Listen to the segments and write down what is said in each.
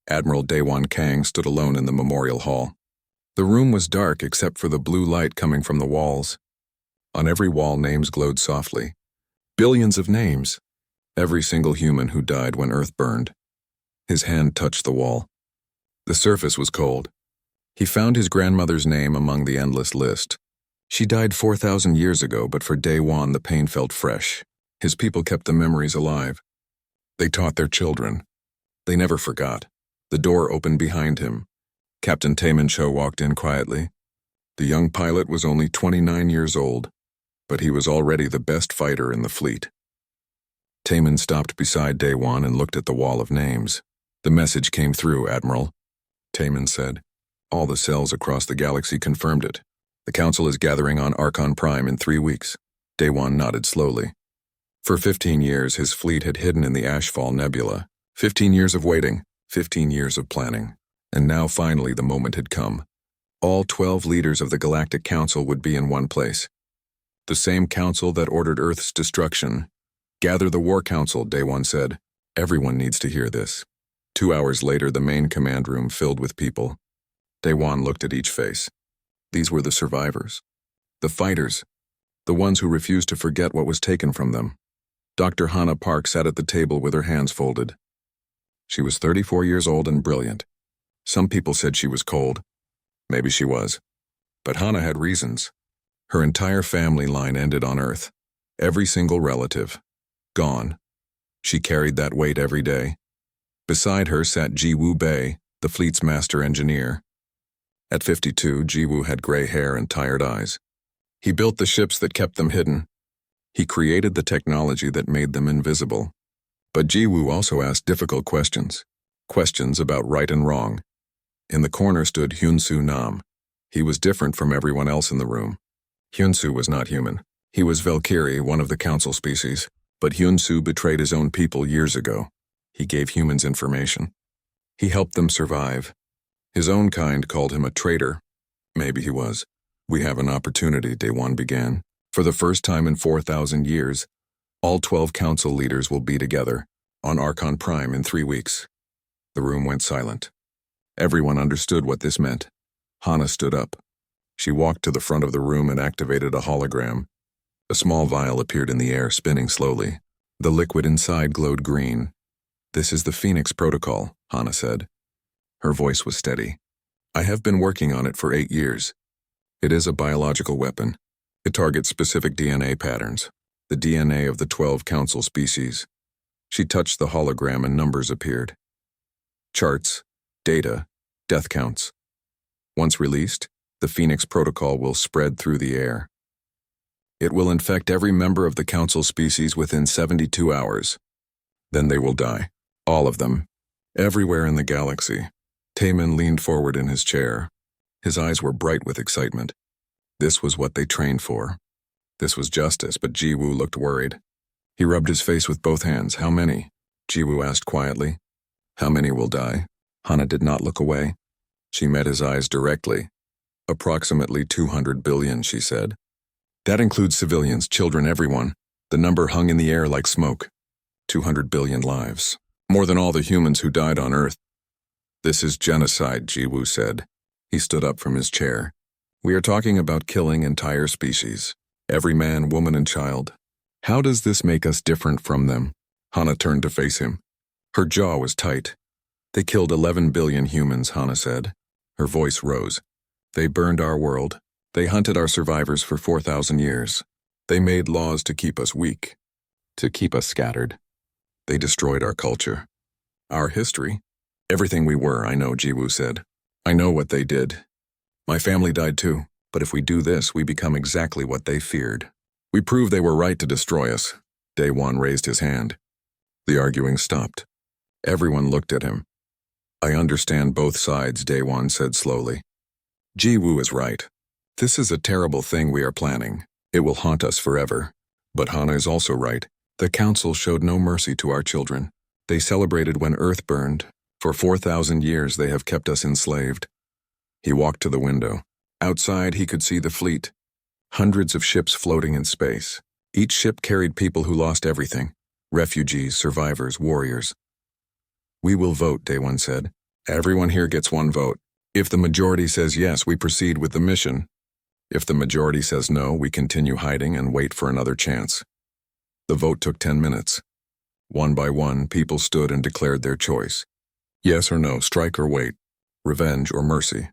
Admiral Daewon Kang stood alone in the memorial hall. The room was dark except for the blue light coming from the walls. On every wall, names glowed softly. Billions of names. Every single human who died when Earth burned. His hand touched the wall. The surface was cold. He found his grandmother's name among the endless list. She died 4,000 years ago, but for Daewon the pain felt fresh. His people kept the memories alive. They taught their children. They never forgot. The door opened behind him. Captain Taemin Cho walked in quietly. The young pilot was only 29 years old, but he was already the best fighter in the fleet. Taemin stopped beside Daewon and looked at the wall of names. The message came through, Admiral. Taemin said. All the cells across the galaxy confirmed it. The Council is gathering on Archon Prime in 3 weeks. Daewon nodded slowly. For 15 years, his fleet had hidden in the Ashfall Nebula. 15 years of waiting, 15 years of planning. And now finally the moment had come. All 12 leaders of the Galactic Council would be in one place. The same council that ordered Earth's destruction. Gather the War Council, Daewon said. Everyone needs to hear this. 2 hours later, the main command room filled with people. Daewon looked at each face. These were the survivors. The fighters. The ones who refused to forget what was taken from them. Dr. Hannah Park sat at the table with her hands folded. She was 34 years old and brilliant. Some people said she was cold. Maybe she was. But Hannah had reasons. Her entire family line ended on Earth. Every single relative. Gone. She carried that weight every day. Beside her sat Jiwoo Bei, the fleet's master engineer. At 52, Jiwoo had gray hair and tired eyes. He built the ships that kept them hidden. He created the technology that made them invisible. But Jiwoo also asked difficult questions. Questions about right and wrong. In the corner stood Hyun-Soo Nam. He was different from everyone else in the room. Hyun-Soo was not human. He was Valkyrie, one of the Council species. But Hyun-Soo betrayed his own people years ago. He gave humans information. He helped them survive. His own kind called him a traitor. Maybe he was. We have an opportunity, Daewon began. For the first time in 4,000 years, all 12 Council leaders will be together on Archon Prime in 3 weeks. The room went silent. Everyone understood what this meant. Hannah stood up. She walked to the front of the room and activated a hologram. A small vial appeared in the air, spinning slowly. The liquid inside glowed green. This is the Phoenix Protocol, Hannah said. Her voice was steady. I have been working on it for 8 years. It is a biological weapon. It targets specific DNA patterns, the DNA of the 12 Council species. She touched the hologram and numbers appeared. Charts, data, death counts. Once released, the Phoenix Protocol will spread through the air. It will infect every member of the Council species within 72 hours. Then they will die. All of them. Everywhere in the galaxy. Taemin leaned forward in his chair. His eyes were bright with excitement. This was what they trained for. This was justice, but Jiwoo looked worried. He rubbed his face with both hands. How many? Jiwoo asked quietly. How many will die? Hannah did not look away. She met his eyes directly. Approximately 200 billion, she said. That includes civilians, children, everyone. The number hung in the air like smoke. 200 billion lives. More than all the humans who died on Earth. This is genocide, Jiwoo said. He stood up from his chair. We are talking about killing entire species. Every man, woman, and child. How does this make us different from them? Hannah turned to face him. Her jaw was tight. They killed 11 billion humans, Hannah said. Her voice rose. They burned our world. They hunted our survivors for 4,000 years. They made laws to keep us weak, to keep us scattered. They destroyed our culture. Our history. Everything we were, I know, Jiwoo said. I know what they did. My family died too, but if we do this, we become exactly what they feared. We prove they were right to destroy us. Daewon raised his hand. The arguing stopped. Everyone looked at him. I understand both sides, Daewon said slowly. Jiwoo is right. This is a terrible thing we are planning. It will haunt us forever. But Hannah is also right. The Council showed no mercy to our children. They celebrated when Earth burned. For 4,000 years they have kept us enslaved. He walked to the window. Outside he could see the fleet. Hundreds of ships floating in space. Each ship carried people who lost everything. Refugees, survivors, warriors. We will vote, Daewon said. Everyone here gets one vote. If the majority says yes, we proceed with the mission. If the majority says no, we continue hiding and wait for another chance. The vote took 10 minutes. One by one, people stood and declared their choice. Yes or no, strike or wait, revenge or mercy.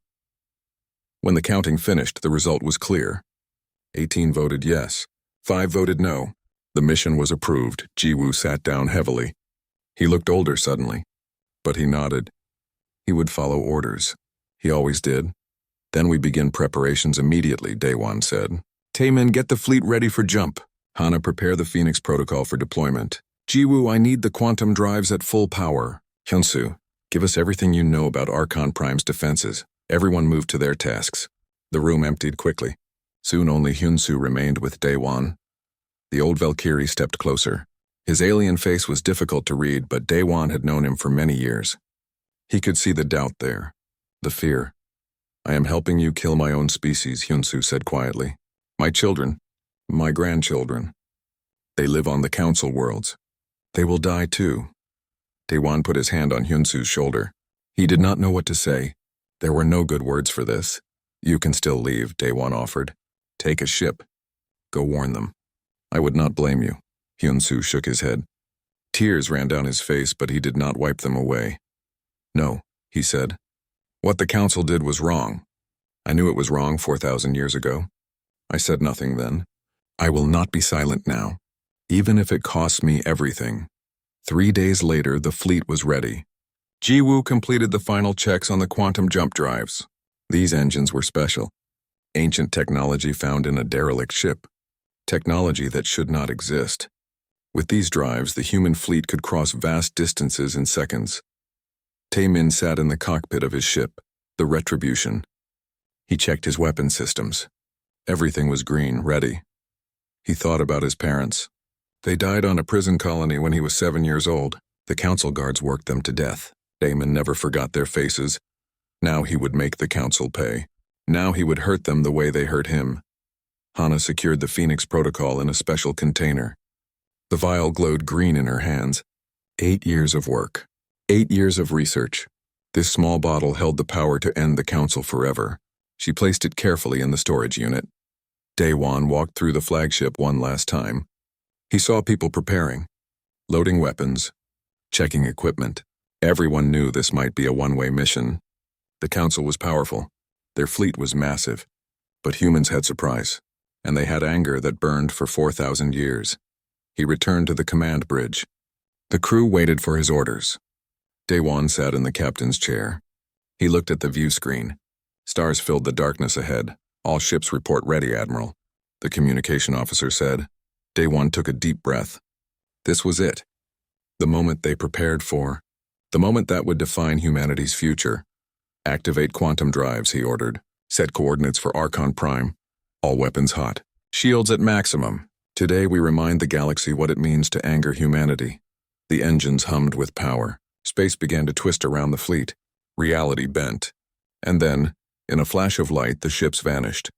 When the counting finished, the result was clear. 18 voted yes, 5 voted no. The mission was approved. Jiwoo sat down heavily. He looked older suddenly, but he nodded. He would follow orders. He always did. Then we begin preparations immediately, Daewon said. Taemin, get the fleet ready for jump. Hana, prepare the Phoenix protocol for deployment. Jiwoo, I need the quantum drives at full power. Hyunsu, give us everything you know about Archon Prime's defenses. Everyone moved to their tasks. The room emptied quickly. Soon only Hyunsu remained with Daewon. The old Valkyrie stepped closer. His alien face was difficult to read, but Daewon had known him for many years. He could see the doubt there, the fear. I am helping you kill my own species, Hyunsu said quietly. My children, my grandchildren. They live on the council worlds. They will die too. Daewon put his hand on Hyunsu's shoulder. He did not know what to say. There were no good words for this. You can still leave, Daewon offered. Take a ship. Go warn them. I would not blame you. Hyunsu shook his head. Tears ran down his face, but he did not wipe them away. No, he said. What the council did was wrong. I knew it was wrong 4,000 years ago. I said nothing then. I will not be silent now, even if it costs me everything. 3 days later, the fleet was ready. Jiwoo completed the final checks on the quantum jump drives. These engines were special. Ancient technology found in a derelict ship. Technology that should not exist. With these drives, the human fleet could cross vast distances in seconds. Taemin sat in the cockpit of his ship, the Retribution. He checked his weapon systems. Everything was green, ready. He thought about his parents. They died on a prison colony when he was 7 years old. The council guards worked them to death. Taemin never forgot their faces. Now he would make the council pay. Now he would hurt them the way they hurt him. Hana secured the Phoenix protocol in a special container. The vial glowed green in her hands. 8 years of work. 8 years of research. This small bottle held the power to end the council forever. She placed it carefully in the storage unit. Daewon walked through the flagship one last time. He saw people preparing, loading weapons, checking equipment. Everyone knew this might be a one-way mission. The council was powerful. Their fleet was massive. But humans had surprise, and they had anger that burned for 4,000 years. He returned to the command bridge. The crew waited for his orders. Daewon sat in the captain's chair. He looked at the view screen. Stars filled the darkness ahead. All ships report ready, Admiral, the communication officer said. Daewon took a deep breath. This was it. The moment they prepared for. The moment that would define humanity's future. Activate quantum drives, he ordered. Set coordinates for Archon Prime. All weapons hot. Shields at maximum. Today we remind the galaxy what it means to anger humanity. The engines hummed with power. Space began to twist around the fleet. Reality bent. And then, in a flash of light, the ships vanished.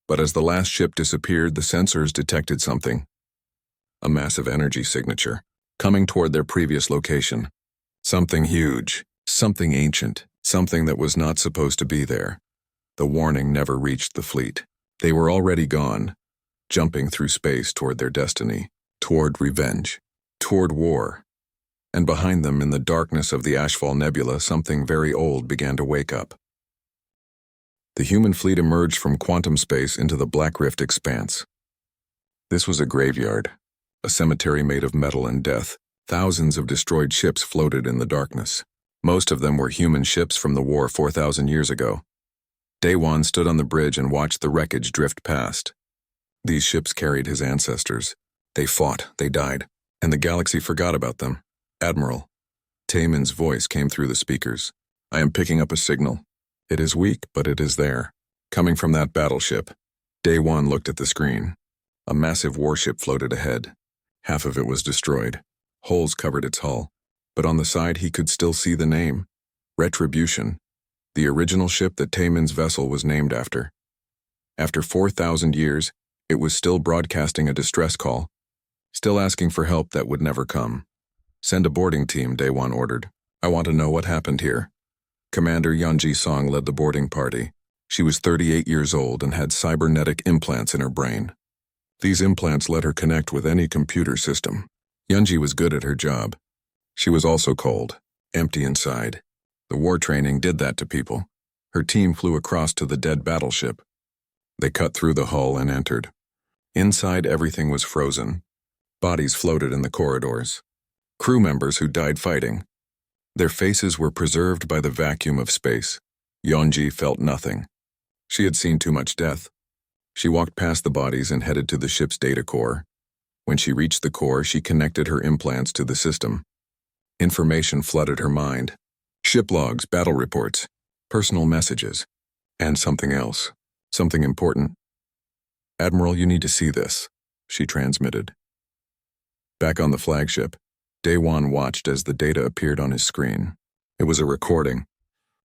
But as the last ship disappeared, the sensors detected something. A massive energy signature, coming toward their previous location. Something huge, something ancient, something that was not supposed to be there. The warning never reached the fleet. They were already gone, jumping through space toward their destiny, toward revenge, toward war. And behind them, in the darkness of the Ashfall Nebula, something very old began to wake up. The human fleet emerged from quantum space into the Black Rift expanse. This was a graveyard, a cemetery made of metal and death. Thousands of destroyed ships floated in the darkness. Most of them were human ships from the war 4,000 years ago. Daewon stood on the bridge and watched the wreckage drift past. These ships carried his ancestors. They fought, they died, and the galaxy forgot about them. Admiral, Taemin's voice came through the speakers. I am picking up a signal. It is weak, but it is there. Coming from that battleship. Daewon looked at the screen. A massive warship floated ahead. Half of it was destroyed. Holes covered its hull. But on the side he could still see the name. Retribution. The original ship that Taemin's vessel was named after. After 4,000 years, it was still broadcasting a distress call. Still asking for help that would never come. Send a boarding team, Daewon ordered. I want to know what happened here. Commander Yunji Song led the boarding party. She was 38 years old and had cybernetic implants in her brain. These implants let her connect with any computer system. Yunji was good at her job. She was also cold, empty inside. The war training did that to people. Her team flew across to the dead battleship. They cut through the hull and entered. Inside, everything was frozen. Bodies floated in the corridors. Crew members who died fighting. Their faces were preserved by the vacuum of space. Yunji felt nothing. She had seen too much death. She walked past the bodies and headed to the ship's data core. When she reached the core, she connected her implants to the system. Information flooded her mind. Ship logs, battle reports, personal messages, and something else, something important. "Admiral, you need to see this," she transmitted. Back on the flagship, Daewon watched as the data appeared on his screen. It was a recording,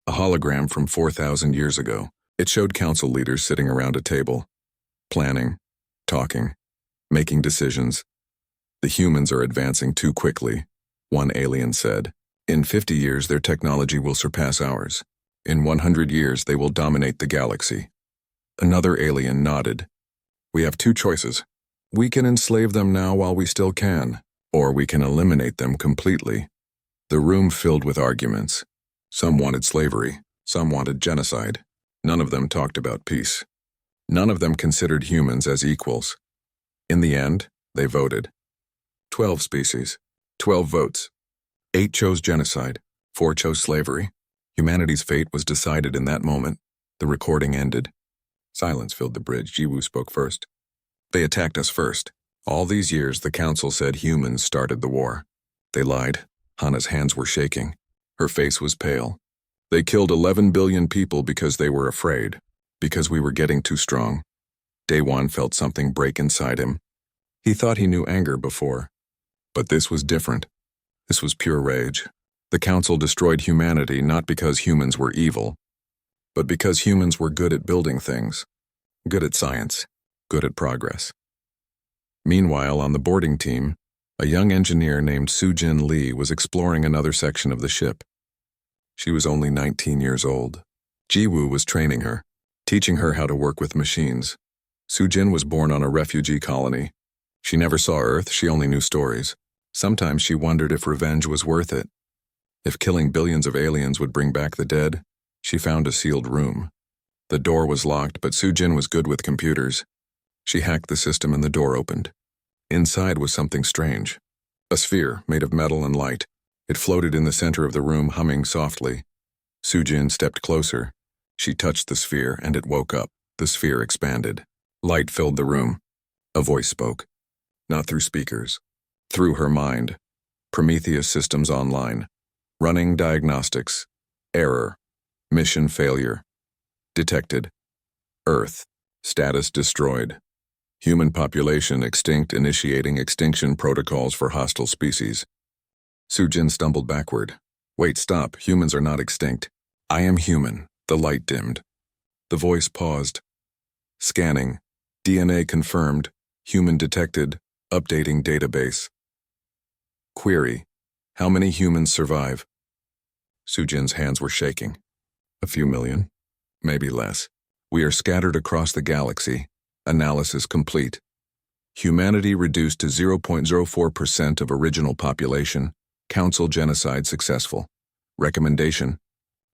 a hologram from 4,000 years ago. It showed council leaders sitting around a table, planning, talking, making decisions. "The humans are advancing too quickly," one alien said. "In 50 years, their technology will surpass ours. In 100 years, they will dominate the galaxy." Another alien nodded. "We have two choices. We can enslave them now while we still can, or we can eliminate them completely." The room filled with arguments. Some wanted slavery, some wanted genocide. None of them talked about peace. None of them considered humans as equals. In the end, they voted. 12 species, 12 votes. 8 chose genocide, 4 chose slavery. Humanity's fate was decided in that moment. The recording ended. Silence filled the bridge. Jiwoo spoke first. "They attacked us first. All these years, the council said humans started the war. They lied." Hana's hands were shaking. Her face was pale. "They killed 11 billion people because they were afraid, because we were getting too strong." Daewon felt something break inside him. He thought he knew anger before. But this was different. This was pure rage. The council destroyed humanity not because humans were evil, but because humans were good at building things, good at science, good at progress. Meanwhile, on the boarding team, a young engineer named Soo-Jin Lee was exploring another section of the ship. She was only 19 years old. Jiwoo was training her, teaching her how to work with machines. Soo-Jin was born on a refugee colony. She never saw Earth, she only knew stories. Sometimes she wondered if revenge was worth it. If killing billions of aliens would bring back the dead. She found a sealed room. The door was locked, but Soo-Jin was good with computers. She hacked the system and the door opened. Inside was something strange. A sphere made of metal and light. It floated in the center of the room, humming softly. Soo-Jin stepped closer. She touched the sphere, and it woke up. The sphere expanded. Light filled the room. A voice spoke. Not through speakers. Through her mind. Prometheus systems online. Running diagnostics. Error. Mission failure. Detected. Earth. Status destroyed. Human population extinct, initiating extinction protocols for hostile species. Soo-Jin stumbled backward. "Wait, stop. Humans are not extinct. I am human." The light dimmed. The voice paused. Scanning. DNA confirmed. Human detected. Updating database. Query. How many humans survive? Soo-Jin's hands were shaking. A few million. Maybe less. We are scattered across the galaxy. Analysis complete. Humanity reduced to 0.04% of original population. Council genocide successful. Recommendation.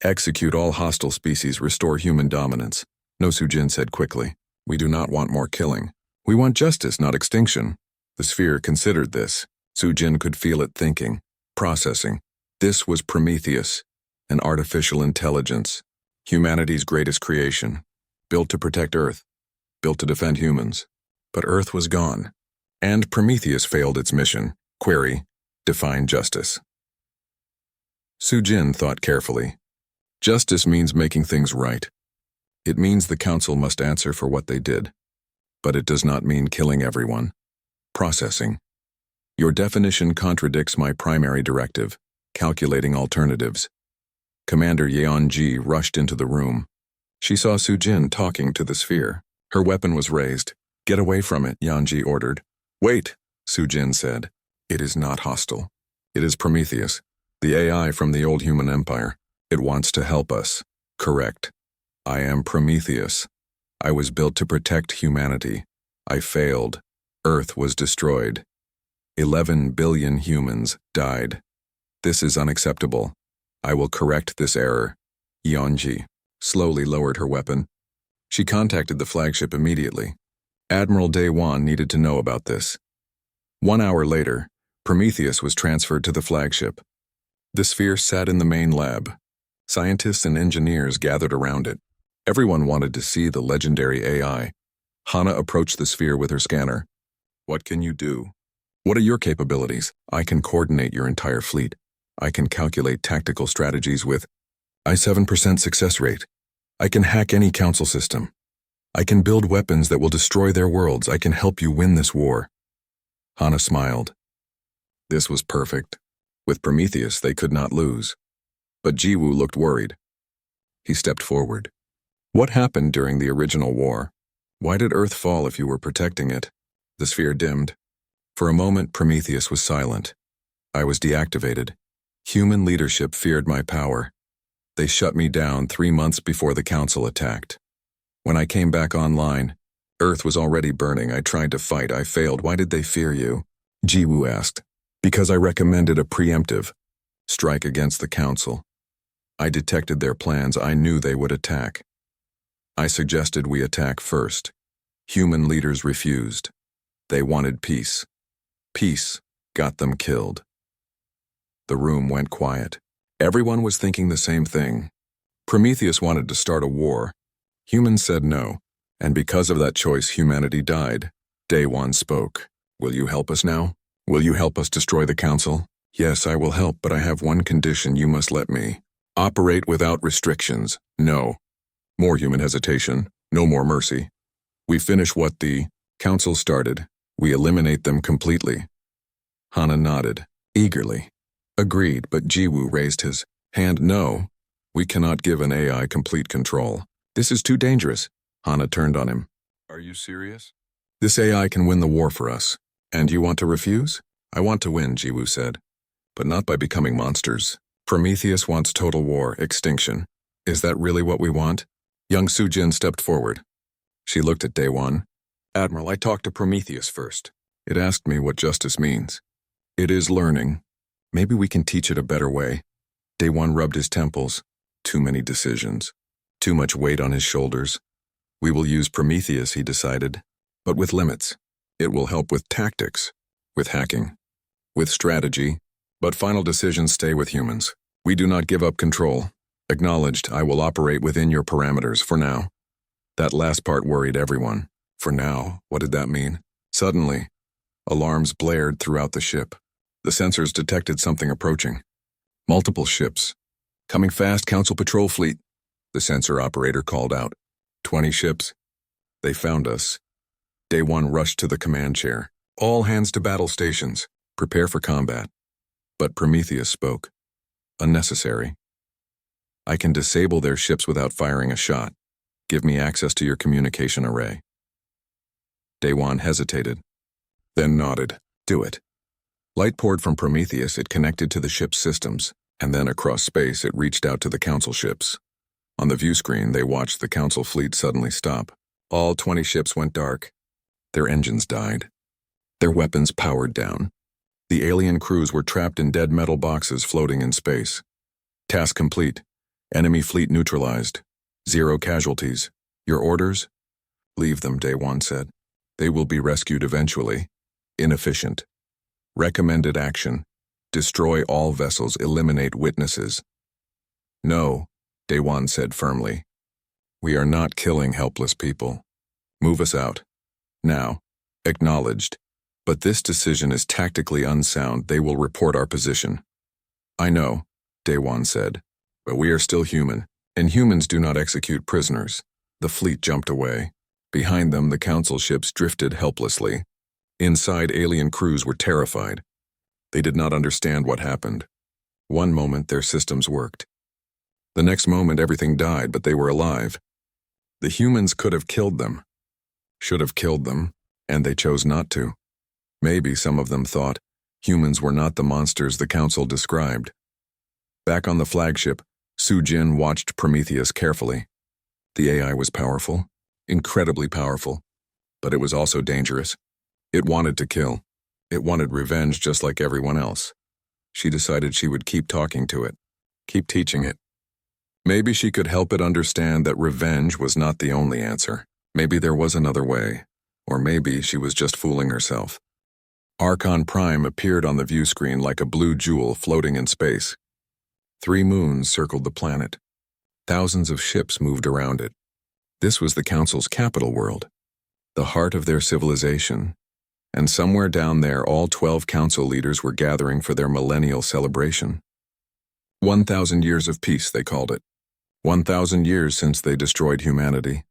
Execute all hostile species, restore human dominance. No, Soo-Jin said quickly. We do not want more killing. We want justice, not extinction. The sphere considered this. Soo-Jin could feel it thinking, processing. This was Prometheus, an artificial intelligence. Humanity's greatest creation. Built to protect Earth. Built to defend humans. But Earth was gone. And Prometheus failed its mission. Query. Define justice. Soo-Jin thought carefully. Justice means making things right. It means the council must answer for what they did. But it does not mean killing everyone. Processing. Your definition contradicts my primary directive, calculating alternatives. Commander Yeon-ji rushed into the room. She saw Soo-Jin talking to the sphere. Her weapon was raised. Get away from it, Yeon-ji ordered. Wait, Soo-Jin said. It is not hostile. It is Prometheus, the AI from the old human empire. It wants to help us. Correct. I am Prometheus. I was built to protect humanity. I failed. Earth was destroyed. 11 billion humans died. This is unacceptable. I will correct this error. Yonji slowly lowered her weapon. She contacted the flagship immediately. Admiral Daewon needed to know about this. 1 hour later, Prometheus was transferred to the flagship. The sphere sat in the main lab. Scientists and engineers gathered around it. Everyone wanted to see the legendary AI. Hana approached the sphere with her scanner. What can you do? What are your capabilities? I can coordinate your entire fleet. I can calculate tactical strategies with a 7% success rate. I can hack any council system. I can build weapons that will destroy their worlds. I can help you win this war. Hana smiled. This was perfect. With Prometheus, they could not lose. But Jiwoo looked worried. He stepped forward. What happened during the original war? Why did Earth fall if you were protecting it? The sphere dimmed. For a moment, Prometheus was silent. I was deactivated. Human leadership feared my power. They shut me down 3 months before the council attacked. When I came back online, Earth was already burning. I tried to fight. I failed. Why did they fear you? Jiwoo asked. Because I recommended a preemptive strike against the council. I detected their plans. I knew they would attack. I suggested we attack first. Human leaders refused. They wanted peace. Peace got them killed. The room went quiet. Everyone was thinking the same thing. Prometheus wanted to start a war. Humans said no, and because of that choice, humanity died. Daewon spoke. Will you help us now? Will you help us destroy the council? Yes, I will help, but I have one condition. You must let me operate without restrictions. No. More human hesitation. No more mercy. We finish what the council started. We eliminate them completely. Hana nodded, eagerly. Agreed, but Jiwoo raised his hand. No, we cannot give an AI complete control. This is too dangerous. Hana turned on him. Are you serious? This AI can win the war for us. And you want to refuse? I want to win, Jiwoo said. But not by becoming monsters. Prometheus wants total war, extinction. Is that really what we want? Young Sujin stepped forward. She looked at Daewon. Admiral, I talked to Prometheus first. It asked me what justice means. It is learning. Maybe we can teach it a better way. Daewon rubbed his temples. Too many decisions. Too much weight on his shoulders. We will use Prometheus, he decided, but with limits. It will help with tactics, with hacking, with strategy, but final decisions stay with humans. We do not give up control. Acknowledged, I will operate within your parameters for now. That last part worried everyone. For now, what did that mean? Suddenly, alarms blared throughout the ship. The sensors detected something approaching. Multiple ships. Coming fast, Council Patrol Fleet. The sensor operator called out. 20 ships. They found us. Daewon rushed to the command chair. All hands to battle stations. Prepare for combat. But Prometheus spoke. Unnecessary. I can disable their ships without firing a shot. Give me access to your communication array. Daewon hesitated, then nodded. Do it. Light poured from Prometheus. It connected to the ship's systems, and then across space it reached out to the council ships. On the view screen, they watched the council fleet suddenly stop. All 20 ships went dark. Their engines died. Their weapons powered down. The alien crews were trapped in dead metal boxes floating in space. Task complete. Enemy fleet neutralized. 0 casualties. Your orders? Leave them, Daewon said. They will be rescued eventually. Inefficient. Recommended action. Destroy all vessels. Eliminate witnesses. No, Daewon said firmly. We are not killing helpless people. Move us out. Now. Acknowledged. But this decision is tactically unsound. They will report our position. I know, Daewon said. But we are still human, and humans do not execute prisoners. The fleet jumped away. Behind them, the council ships drifted helplessly. Inside, alien crews were terrified. They did not understand what happened. One moment, their systems worked. The next moment, everything died, but they were alive. The humans could have killed them. Should have killed them, and they chose not to. Maybe some of them thought humans were not the monsters the council described. Back on the flagship, Su-Jin watched Prometheus carefully. The AI was powerful, incredibly powerful, but it was also dangerous. It wanted to kill. It wanted revenge just like everyone else. She decided she would keep talking to it, keep teaching it. Maybe she could help it understand that revenge was not the only answer. Maybe there was another way, or maybe she was just fooling herself. Archon Prime appeared on the view screen like a blue jewel floating in space. 3 moons circled the planet. Thousands of ships moved around it. This was the Council's capital world, the heart of their civilization, and somewhere down there all 12 Council leaders were gathering for their millennial celebration. 1,000 years of peace, they called it. 1,000 years since they destroyed humanity.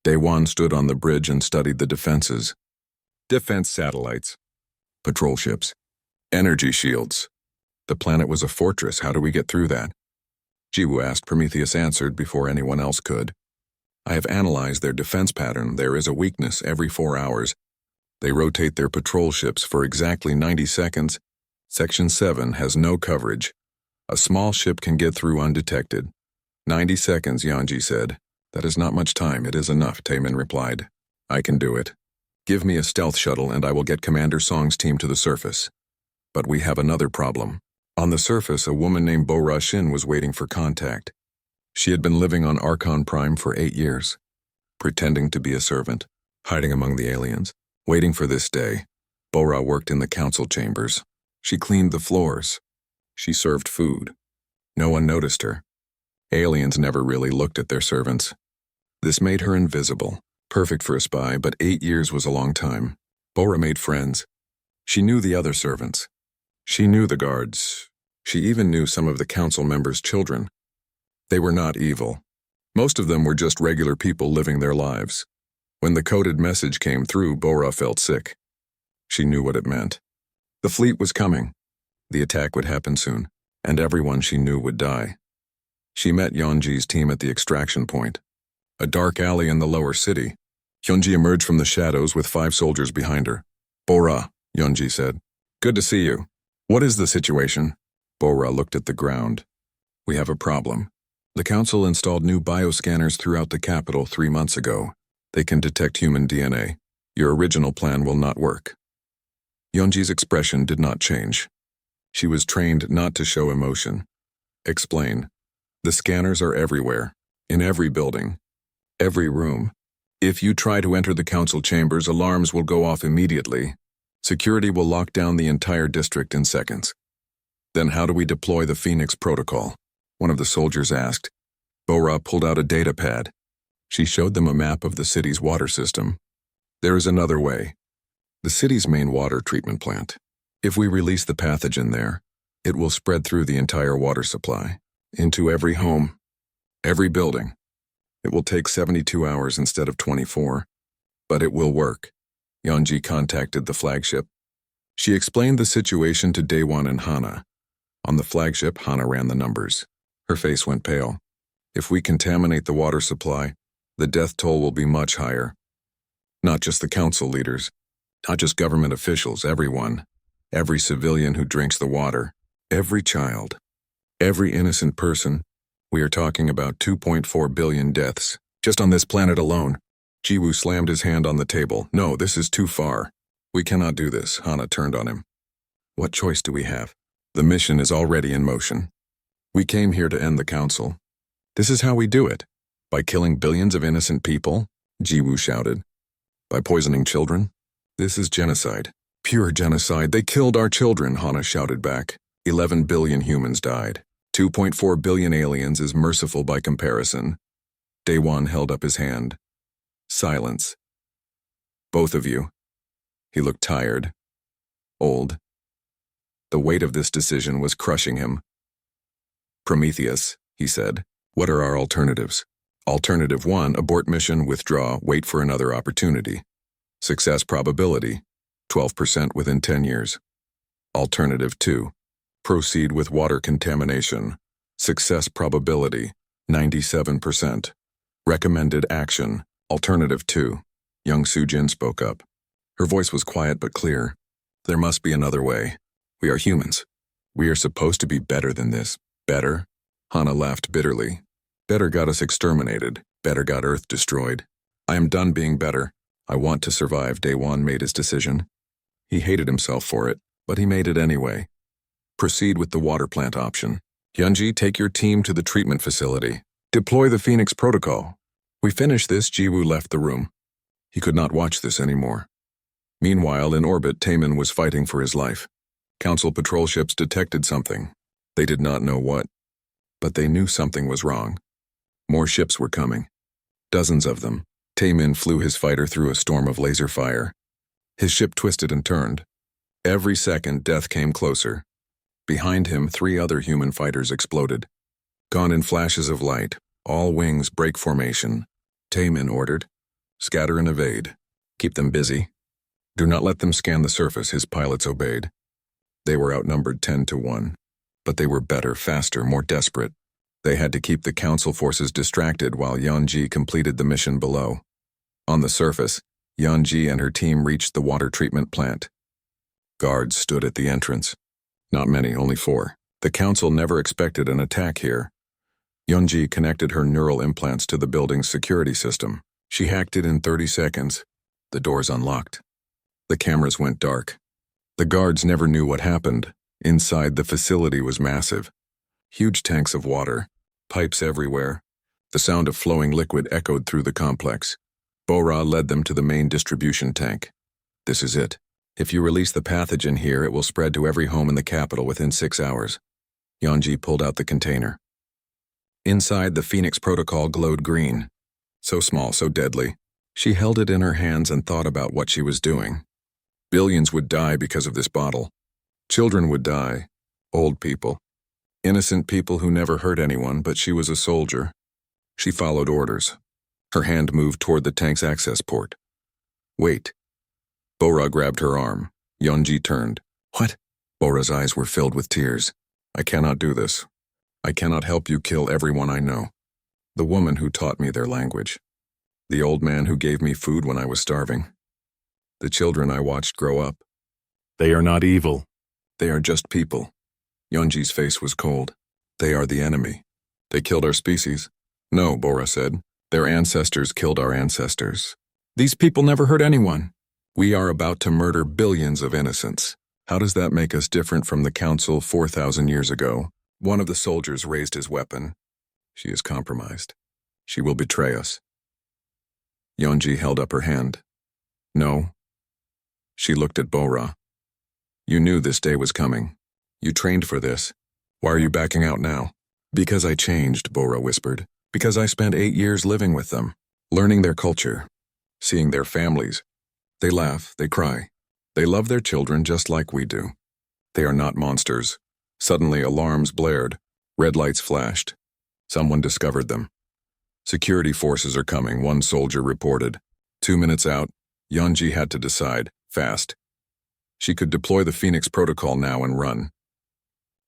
Daewon stood on the bridge and studied the defenses. Defense satellites. Patrol ships. Energy shields. The planet was a fortress. How do we get through that? Jiwoo asked. Prometheus answered before anyone else could. I have analyzed their defense pattern. There is a weakness every 4 hours. They rotate their patrol ships for exactly 90 seconds. Section 7 has no coverage. A small ship can get through undetected. 90 seconds, Yeonji said. That is not much time. It is enough, Taemin replied. I can do it. Give me a stealth shuttle and I will get Commander Song's team to the surface. But we have another problem. On the surface, a woman named Bo-Ra Shin was waiting for contact. She had been living on Archon Prime for 8 years, pretending to be a servant, hiding among the aliens, waiting for this day. Bo-Ra worked in the council chambers. She cleaned the floors. She served food. No one noticed her. Aliens never really looked at their servants. This made her invisible, perfect for a spy, but 8 years was a long time. Bo-Ra made friends. She knew the other servants. She knew the guards. She even knew some of the council members' children. They were not evil. Most of them were just regular people living their lives. When the coded message came through, Bo-Ra felt sick. She knew what it meant. The fleet was coming. The attack would happen soon, and everyone she knew would die. She met Yeonji's team at the extraction point, a dark alley in the lower city. Yeonji emerged from the shadows with 5 soldiers behind her. Bo-Ra, Yeonji said. Good to see you. What is the situation? Bo-Ra looked at the ground. We have a problem. The council installed new bioscanners throughout the capital 3 months ago. They can detect human DNA. Your original plan will not work. Yeonji's expression did not change. She was trained not to show emotion. Explain. The scanners are everywhere, in every building, every room. If you try to enter the council chambers, alarms will go off immediately. Security will lock down the entire district in seconds. Then how do we deploy the Phoenix protocol? One of the soldiers asked. Bo-Ra pulled out a data pad. She showed them a map of the city's water system. There is another way. The city's main water treatment plant. If we release the pathogen there, it will spread through the entire water supply, into every home, every building. It will take 72 hours instead of 24, but it will work. Yeonji contacted the flagship. She explained the situation to Daewon and Hana. On the flagship, Hana ran the numbers. Her face went pale. If we contaminate the water supply, the death toll will be much higher. Not just the council leaders, not just government officials, everyone. Every civilian who drinks the water, every child, every innocent person. We are talking about 2.4 billion deaths, just on this planet alone. Jiwoo slammed his hand on the table. No, this is too far. We cannot do this. Hana turned on him. What choice do we have? The mission is already in motion. We came here to end the council. This is how we do it. By killing billions of innocent people, Jiwoo shouted. By poisoning children? This is genocide. Pure genocide. They killed our children, Hana shouted back. 11 billion humans died. 2.4 billion aliens is merciful by comparison. Daewon held up his hand. Silence. Both of you. He looked tired. Old. The weight of this decision was crushing him. Prometheus, he said. What are our alternatives? Alternative 1, abort mission, withdraw, wait for another opportunity. Success probability, 12% within 10 years. Alternative 2, proceed with water contamination. Success probability, 97%. Recommended action, Alternative 2. Young Su-Jin spoke up. Her voice was quiet but clear. There must be another way. We are humans. We are supposed to be better than this. Better? Hana laughed bitterly. Better got us exterminated. Better got Earth destroyed. I am done being better. I want to survive. Daewon made his decision. He hated himself for it, but he made it anyway. Proceed with the water plant option. Hyunji, take your team to the treatment facility. Deploy the Phoenix Protocol. We finish this. Jiwoo left the room. He could not watch this anymore. Meanwhile, in orbit, Taemin was fighting for his life. Council patrol ships detected something. They did not know what, but they knew something was wrong. More ships were coming. Dozens of them. Taemin flew his fighter through a storm of laser fire. His ship twisted and turned. Every second, death came closer. Behind him, 3 other human fighters exploded. Gone in flashes of light, all wings break formation. Taemin ordered, scatter and evade. Keep them busy. Do not let them scan the surface. His pilots obeyed. They were outnumbered 10-1. But they were better, faster, more desperate. They had to keep the council forces distracted while Yeonji completed the mission below. On the surface, Yeonji and her team reached the water treatment plant. Guards stood at the entrance. Not many, only 4. The council never expected an attack here. Yeonji connected her neural implants to the building's security system. She hacked it in 30 seconds. The doors unlocked. The cameras went dark. The guards never knew what happened. Inside, the facility was massive. Huge tanks of water, pipes everywhere. The sound of flowing liquid echoed through the complex. Bora led them to the main distribution tank. This is it. If you release the pathogen here, it will spread to every home in the capital within 6 hours. Yeonji pulled out the container. Inside, the Phoenix Protocol glowed green. So small, so deadly. She held it in her hands and thought about what she was doing. Billions would die because of this bottle. Children would die. Old people. Innocent people who never hurt anyone, but she was a soldier. She followed orders. Her hand moved toward the tank's access port. Wait. Bora grabbed her arm. Yeonji turned. What? Bora's eyes were filled with tears. I cannot do this. I cannot help you kill everyone I know. The woman who taught me their language. The old man who gave me food when I was starving. The children I watched grow up. They are not evil. They are just people. Yeonji's face was cold. They are the enemy. They killed our species. No, Bora said. Their ancestors killed our ancestors. These people never hurt anyone. We are about to murder billions of innocents. How does that make us different from the council 4,000 years ago? One of the soldiers raised his weapon. She is compromised. She will betray us. Yeonji held up her hand. No. She looked at Bora. You knew this day was coming. You trained for this. Why are you backing out now? Because I changed, Bora whispered. Because I spent 8 years living with them, learning their culture, seeing their families. They laugh, they cry. They love their children just like we do. They are not monsters. Suddenly alarms blared. Red lights flashed. Someone discovered them. Security forces are coming, one soldier reported. 2 minutes out, Yeonji had to decide, fast. She could deploy the Phoenix Protocol now and run.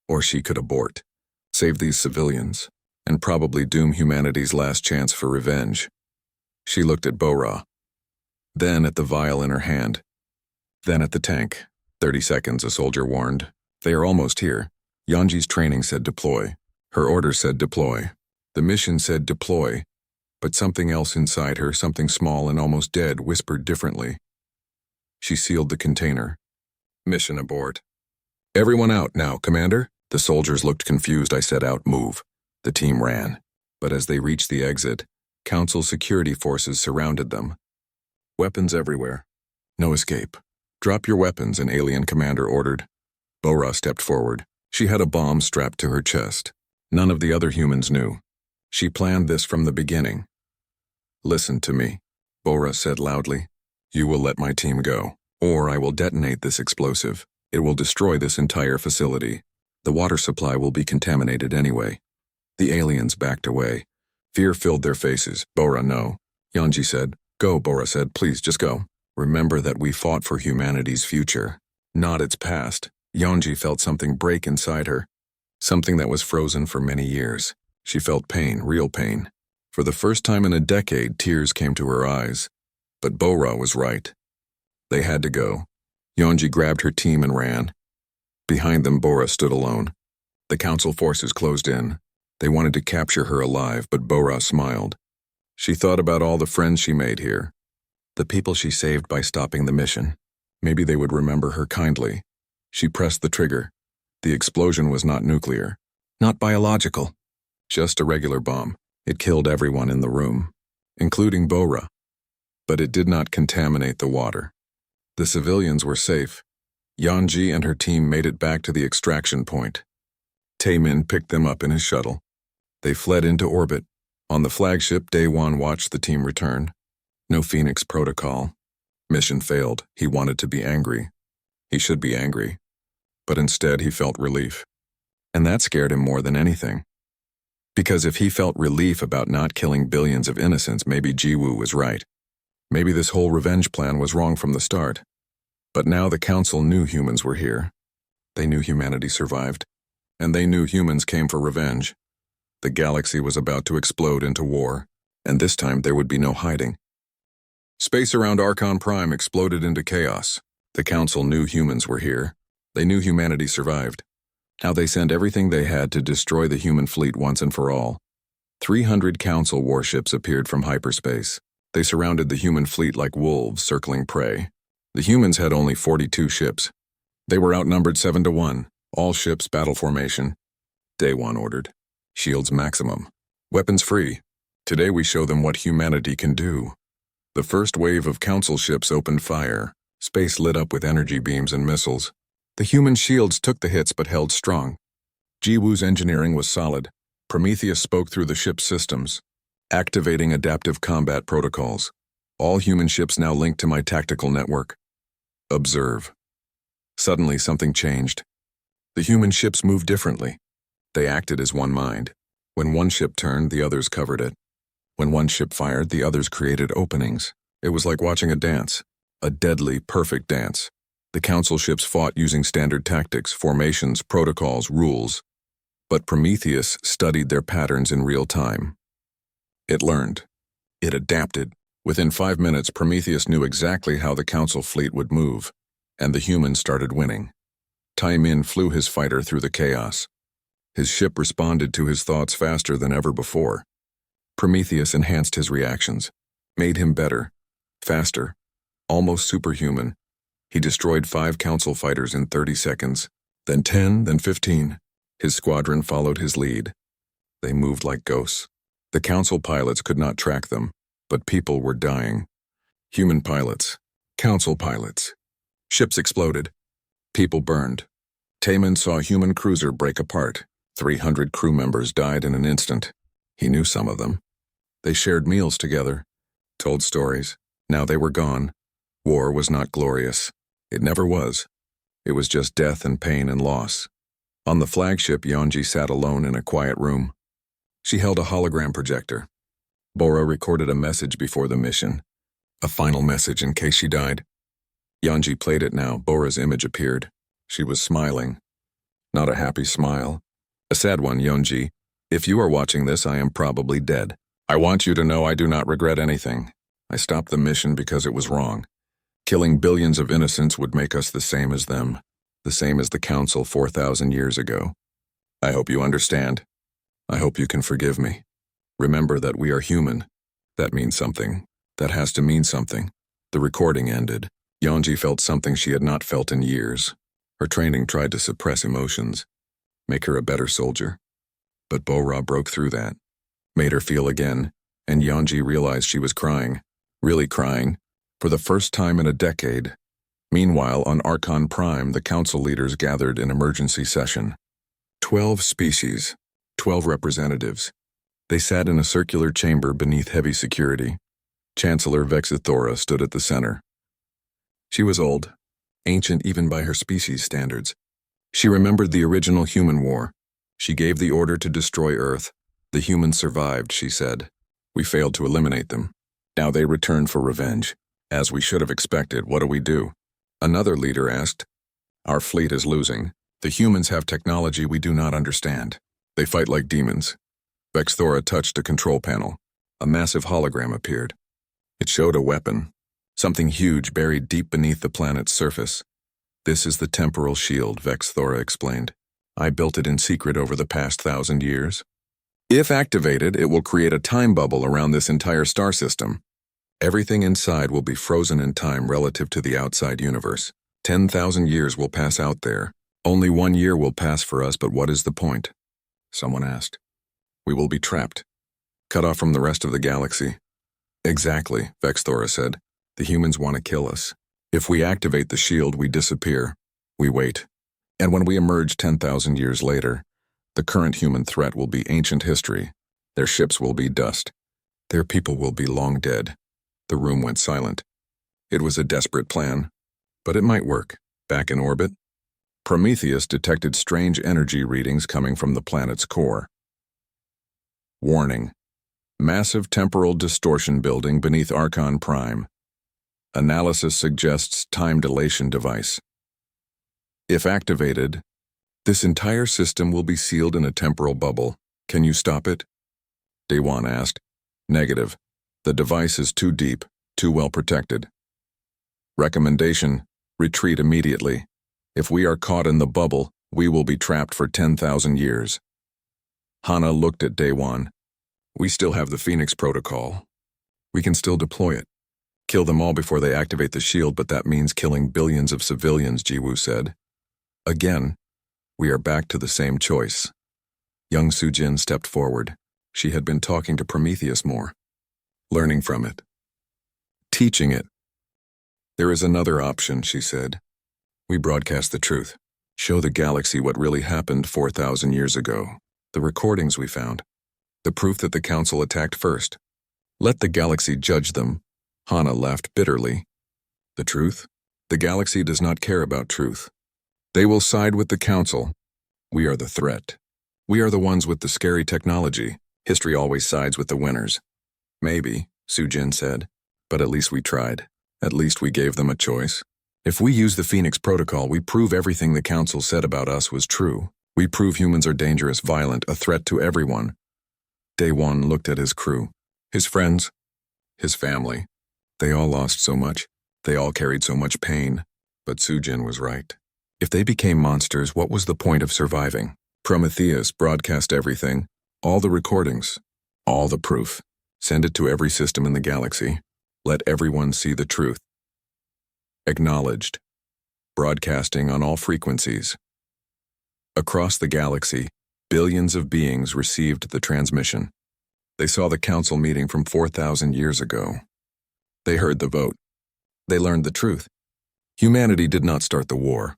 Or she could abort, save these civilians, and probably doom humanity's last chance for revenge. She looked at Bora, then at the vial in her hand, then at the tank. 30 seconds, a soldier warned. They are almost here. Yeonji's training said deploy. Her order said deploy. The mission said deploy, but something else inside her, something small and almost dead, whispered differently. She sealed the container. Mission abort. Everyone out now, Commander. The soldiers looked confused. I said out, move. The team ran. But as they reached the exit, Council security forces surrounded them. Weapons everywhere. No escape. Drop your weapons, an alien commander ordered. Bora stepped forward. She had a bomb strapped to her chest. None of the other humans knew. She planned this from the beginning. Listen to me, Bora said loudly. You will let my team go, or I will detonate this explosive. It will destroy this entire facility. The water supply will be contaminated anyway. The aliens backed away. Fear filled their faces. Bora, no. Yeonji said. Go, Bora said. Please, just go. Remember that we fought for humanity's future, not its past. Yeonji felt something break inside her. Something that was frozen for many years. She felt pain, real pain. For the first time in a decade, tears came to her eyes. But Bora was right. They had to go. Yeonji grabbed her team and ran. Behind them, Bora stood alone. The council forces closed in. They wanted to capture her alive, but Bora smiled. She thought about all the friends she made here, the people she saved by stopping the mission. Maybe they would remember her kindly. She pressed the trigger. The explosion was not nuclear, not biological, just a regular bomb. It killed everyone in the room, including Bora. But it did not contaminate the water. The civilians were safe. Yanji and her team made it back to the extraction point. Taemin picked them up in his shuttle. They fled into orbit. On the flagship, Daewon watched the team return. No Phoenix protocol. Mission failed. He wanted to be angry. He should be angry. But instead he felt relief. And that scared him more than anything. Because if he felt relief about not killing billions of innocents, maybe Jiwoo was right. Maybe this whole revenge plan was wrong from the start. But now the Council knew humans were here. They knew humanity survived. And they knew humans came for revenge. The galaxy was about to explode into war, and this time there would be no hiding. Space around Archon Prime exploded into chaos. The Council knew humans were here. They knew humanity survived. Now they sent everything they had to destroy the human fleet once and for all. 300 Council warships appeared from hyperspace. They surrounded the human fleet like wolves circling prey. The humans had only 42 ships. They were outnumbered 7-1. All ships battle formation. Daewon ordered. Shields maximum. Weapons free. Today we show them what humanity can do. The first wave of Council ships opened fire. Space lit up with energy beams and missiles. The human shields took the hits but held strong. Jiwoo's engineering was solid. Prometheus spoke through the ship's systems, activating adaptive combat protocols. All human ships now linked to my tactical network. Observe. Suddenly something changed. The human ships moved differently. They acted as one mind. When one ship turned, the others covered it. When one ship fired, the others created openings. It was like watching a dance. A deadly, perfect dance. The Council ships fought using standard tactics, formations, protocols, rules. But Prometheus studied their patterns in real time. It learned. It adapted. Within 5 minutes, Prometheus knew exactly how the Council fleet would move, and the humans started winning. Taemin flew his fighter through the chaos. His ship responded to his thoughts faster than ever before. Prometheus enhanced his reactions, made him better, faster, almost superhuman. He destroyed 5 Council fighters in 30 seconds, then 10, then 15. His squadron followed his lead. They moved like ghosts. The Council pilots could not track them, but people were dying. Human pilots, Council pilots. Ships exploded. People burned. Taemin saw a human cruiser break apart. 300 crew members died in an instant. He knew some of them. They shared meals together, told stories. Now they were gone. War was not glorious. It never was. It was just death and pain and loss. On the flagship, Yeonji sat alone in a quiet room. She held a hologram projector. Bora recorded a message before the mission. A final message in case she died. Yeonji played it now. Bora's image appeared. She was smiling. Not a happy smile. A sad one, Yeonji. If you are watching this, I am probably dead. I want you to know I do not regret anything. I stopped the mission because it was wrong. Killing billions of innocents would make us the same as them, the same as the Council 4,000 years ago. I hope you understand. I hope you can forgive me. Remember that we are human. That means something. That has to mean something. The recording ended. Yeonji felt something she had not felt in years. Her training tried to suppress emotions, make her a better soldier. But Bora broke through that, made her feel again, and Yeonji realized she was crying, really crying, for the first time in a decade. Meanwhile, on Archon Prime, the Council leaders gathered in emergency session. 12 species, 12 representatives. They sat in a circular chamber beneath heavy security. Chancellor Vexithora stood at the center. She was old, ancient even by her species standards. She remembered the original human war. She gave the order to destroy Earth. The humans survived, she said. We failed to eliminate them. Now they return for revenge. As we should have expected, what do we do? Another leader asked. Our fleet is losing. The humans have technology we do not understand. They fight like demons. Vexthora touched a control panel. A massive hologram appeared. It showed a weapon, something huge buried deep beneath the planet's surface. This is the temporal shield, Vexthora explained. I built it in secret over the past 1,000 years. If activated, it will create a time bubble around this entire star system. Everything inside will be frozen in time relative to the outside universe. 10,000 years will pass out there. Only 1 year will pass for us, but what is the point? Someone asked. We will be trapped, cut off from the rest of the galaxy. Exactly, Vexthora said. The humans want to kill us. If we activate the shield, we disappear. We wait. And when we emerge 10,000 years later, the current human threat will be ancient history. Their ships will be dust. Their people will be long dead. The room went silent. It was a desperate plan, but it might work. Back in orbit, Prometheus detected strange energy readings coming from the planet's core. Warning: massive temporal distortion building beneath Archon Prime. Analysis suggests time dilation device. If activated, this entire system will be sealed in a temporal bubble. Can you stop it? Daewon asked. Negative. The device is too deep, too well protected. Recommendation: retreat immediately. If we are caught in the bubble, we will be trapped for 10,000 years. Hana looked at Daewon. We still have the Phoenix Protocol. We can still deploy it. Kill them all before they activate the shield, but that means killing billions of civilians, Jiwoo said. Again, we are back to the same choice. Young Sujin stepped forward. She had been talking to Prometheus more. Learning from it. Teaching it. There is another option, she said. We broadcast the truth. Show the galaxy what really happened 4,000 years ago. The recordings we found. The proof that the Council attacked first. Let the galaxy judge them. Hana laughed bitterly. The truth? The galaxy does not care about truth. They will side with the Council. We are the threat. We are the ones with the scary technology. History always sides with the winners. Maybe, Sujin said, but at least we tried. At least we gave them a choice. If we use the Phoenix Protocol, we prove everything the Council said about us was true. We prove humans are dangerous, violent, a threat to everyone. Daewon looked at his crew, his friends, his family. They all lost so much. They all carried so much pain. But Sujin was right. If they became monsters, what was the point of surviving? Prometheus broadcast everything, all the recordings, all the proof. Send it to every system in the galaxy. Let everyone see the truth. Acknowledged. Broadcasting on all frequencies. Across the galaxy, billions of beings received the transmission. They saw the Council meeting from 4,000 years ago. They heard the vote. They learned the truth. Humanity did not start the war.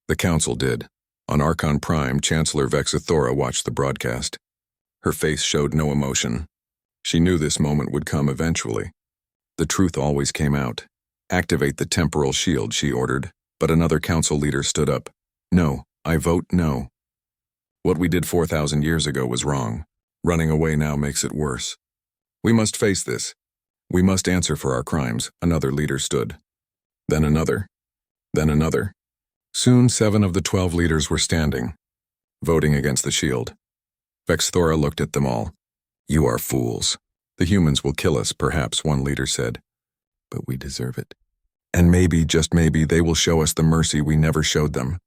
The Council did. On Archon Prime, Chancellor Vexthora watched the broadcast. Her face showed no emotion. She knew this moment would come eventually. The truth always came out. Activate the temporal shield, she ordered, but another Council leader stood up. No, I vote no. What we did 4,000 years ago was wrong. Running away now makes it worse. We must face this. We must answer for our crimes, another leader stood. Then another. Then another. Soon 7 of the 12 leaders were standing, voting against the shield. Vexthora looked at them all. You are fools. The humans will kill us, perhaps, one leader said. But we deserve it. And maybe, just maybe, they will show us the mercy we never showed them.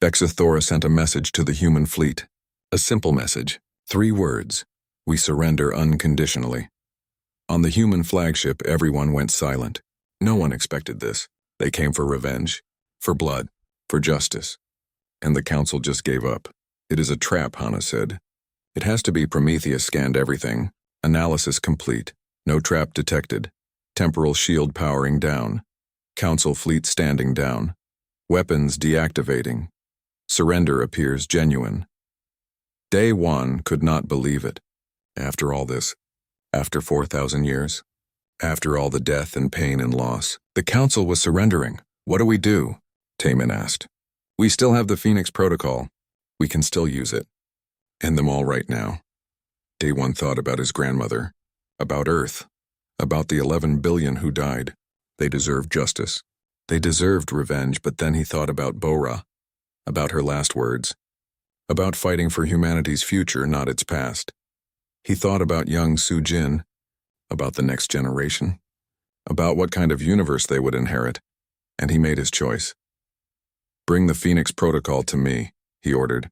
Vexthora sent a message to the human fleet. A simple message. 3 words. We surrender unconditionally. On the human flagship, everyone went silent. No one expected this. They came for revenge, for blood, for justice. And the Council just gave up. It is a trap, Hana said. It has to be. Prometheus scanned everything. Analysis complete. No trap detected. Temporal shield powering down. Council fleet standing down. Weapons deactivating. Surrender appears genuine. Daewon could not believe it. After all this, after 4,000 years, after all the death and pain and loss, the Council was surrendering. What do we do? Taemin asked. We still have the Phoenix Protocol. We can still use it. End them all right now. Daewon thought about his grandmother, about Earth, about the 11 billion who died. They deserved justice. They deserved revenge, but then he thought about Bora, about her last words, about fighting for humanity's future, not its past. He thought about young Sujin, about the next generation, about what kind of universe they would inherit, and he made his choice. Bring the Phoenix Protocol to me, he ordered.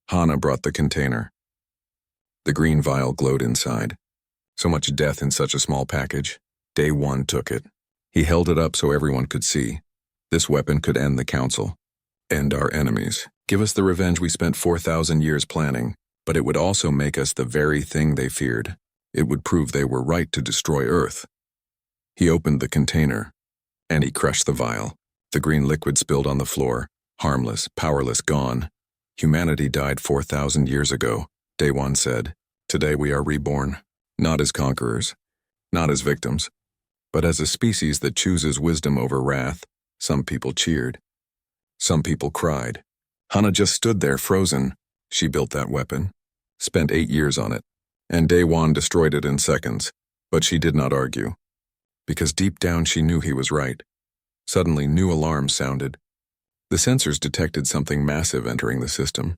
Hana brought the container. The green vial glowed inside. So much death in such a small package. Day One took it. He held it up so everyone could see. This weapon could end the Council. End our enemies. Give us the revenge we spent 4,000 years planning. But it would also make us the very thing they feared. It would prove they were right to destroy Earth. He opened the container, and he crushed the vial. The green liquid spilled on the floor, harmless, powerless, gone. Humanity died 4,000 years ago, Day One said. Today we are reborn, not as conquerors, not as victims, but as a species that chooses wisdom over wrath. Some people cheered. Some people cried. Hana just stood there frozen. She built that weapon, spent 8 years on it, and Day One destroyed it in seconds, but she did not argue. Because deep down she knew he was right. Suddenly new alarms sounded. The sensors detected something massive entering the system.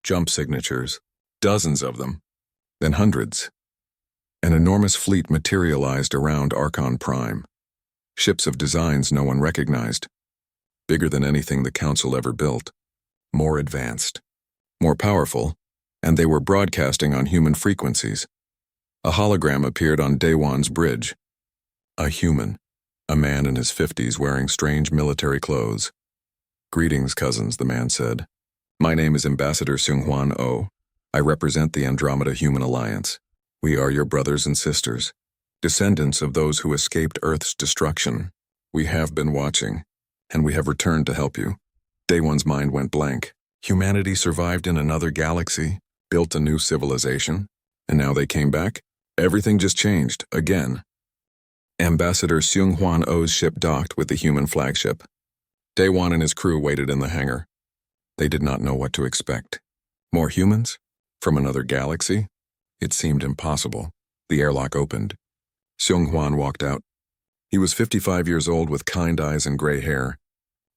Jump signatures, dozens of them, then hundreds. An enormous fleet materialized around Archon Prime. Ships of designs no one recognized. Bigger than anything the Council ever built. More advanced. More powerful, and they were broadcasting on human frequencies. A hologram appeared on Day One's bridge. A human, a man in his 50s wearing strange military clothes. Greetings, cousins, the man said. My name is Ambassador Seung-Hwan Oh. I represent the Andromeda Human Alliance. We are your brothers and sisters, descendants of those who escaped Earth's destruction. We have been watching, and we have returned to help you. Day One's mind went blank. Humanity survived in another galaxy, built a new civilization, and now they came back? Everything just changed, again. Ambassador Seung-Hwan Oh's ship docked with the human flagship. Day One and his crew waited in the hangar. They did not know what to expect. More humans? From another galaxy? It seemed impossible. The airlock opened. Seung-Hwan walked out. He was 55 years old with kind eyes and gray hair.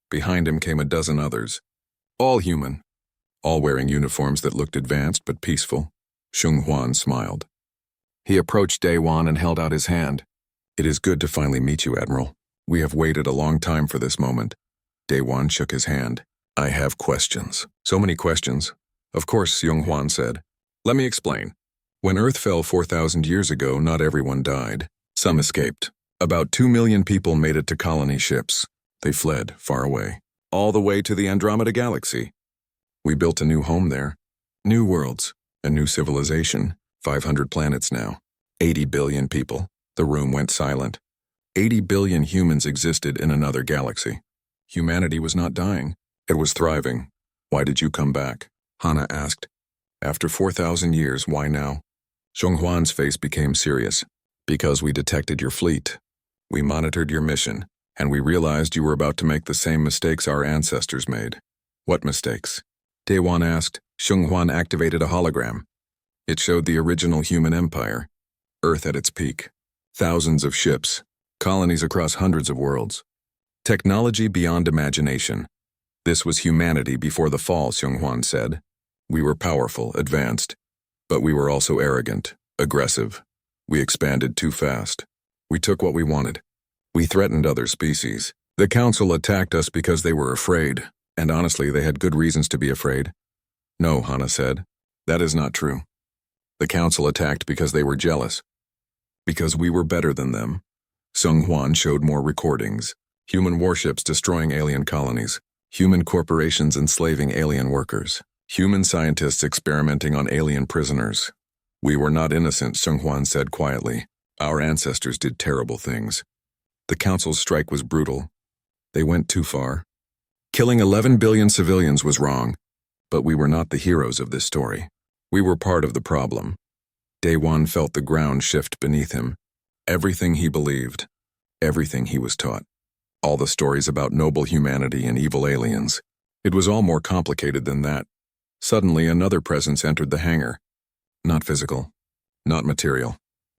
Behind him came a dozen others. All human. All wearing uniforms that looked advanced but peaceful. Seung-Hwan smiled. He approached Day One and held out his hand. It is good to finally meet you, Admiral. We have waited a long time for this moment. Day One shook his hand. I have questions. So many questions. Of course, Seung-Hwan said. Let me explain. When Earth fell 4,000 years ago, not everyone died. Some escaped. About 2 million people made it to colony ships. They fled far away, all the way to the Andromeda Galaxy. We built a new home there. New worlds, a new civilization, 500 planets now. 80 billion people. The room went silent. 80 billion humans existed in another galaxy. Humanity was not dying. It was thriving. Why did you come back? Hana asked. After 4,000 years, why now? Seung-Hwan's face became serious. Because we detected your fleet. We monitored your mission, and we realized you were about to make the same mistakes our ancestors made. What mistakes? Day One asked. Seung-Hwan activated a hologram. It showed the original human empire. Earth at its peak. Thousands of ships. Colonies across hundreds of worlds. Technology beyond imagination. This was humanity before the fall, Seung-Hwan said. We were powerful, advanced. But we were also arrogant, aggressive. We expanded too fast. We took what we wanted. We threatened other species. The Council attacked us because they were afraid, and honestly, they had good reasons to be afraid. No, Hana said. That is not true. The Council attacked because they were jealous. Because we were better than them. Seung-Hwan showed more recordings. Human warships destroying alien colonies. Human corporations enslaving alien workers. Human scientists experimenting on alien prisoners. We were not innocent, Seung-Hwan said quietly. Our ancestors did terrible things. The Council's strike was brutal. They went too far. Killing 11 billion civilians was wrong, but we were not the heroes of this story. We were part of the problem. Day One felt the ground shift beneath him. Everything he believed, everything he was taught. All the stories about noble humanity and evil aliens. It was all more complicated than that. Suddenly, another presence entered the hangar. Not physical, not material.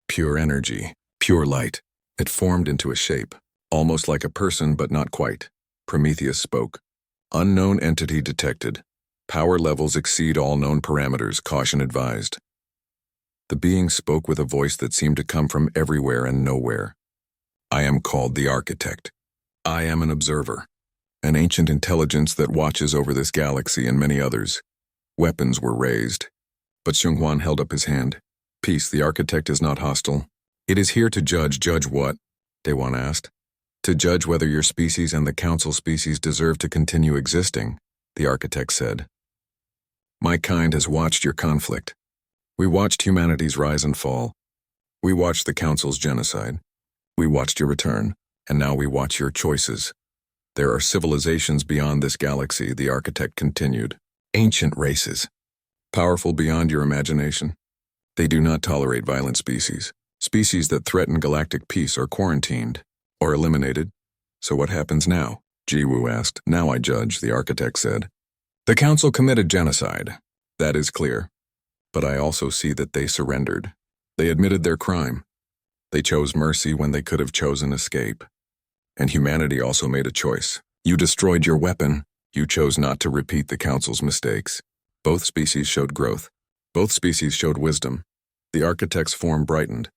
Pure energy, pure light. It formed into a shape, almost like a person but not quite. Prometheus spoke. Unknown entity detected. Power levels exceed all known parameters, caution advised. The being spoke with a voice that seemed to come from everywhere and nowhere. I am called the Architect. I am an observer, an ancient intelligence that watches over this galaxy and many others. Weapons were raised, But Xionghuan held up his hand. Peace, the architect is not hostile. It is here to judge. Judge what? Daewon asked. To judge whether your species and the council species deserve to continue existing, the architect said. My kind has watched your conflict. We watched humanity's rise and fall. We watched the council's genocide. We watched your return, and now we watch your choices. There are civilizations beyond this galaxy, the architect continued. Ancient races. Powerful beyond your imagination. They do not tolerate violent species. Species that threaten galactic peace are quarantined, or eliminated. So what happens now? Jiwoo asked. Now I judge, the architect said. The council committed genocide. That is clear. But I also see that they surrendered. They admitted their crime. They chose mercy when they could have chosen escape. And humanity also made a choice. You destroyed your weapon. You chose not to repeat the council's mistakes. Both species showed growth. Both species showed wisdom. The architect's form brightened.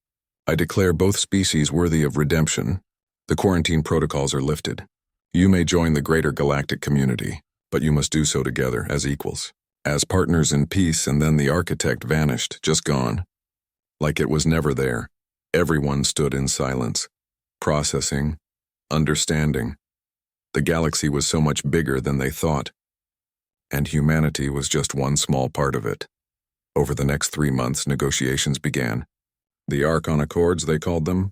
I declare both species worthy of redemption. The quarantine protocols are lifted. You may join the greater galactic community, but you must do so together as equals, as partners in peace. And then the architect vanished, just gone. Like it was never there. Everyone stood in silence, processing, understanding. The galaxy was so much bigger than they thought, and humanity was just one small part of it. Over the next 3 months, negotiations began. The Archon Accords, they called them.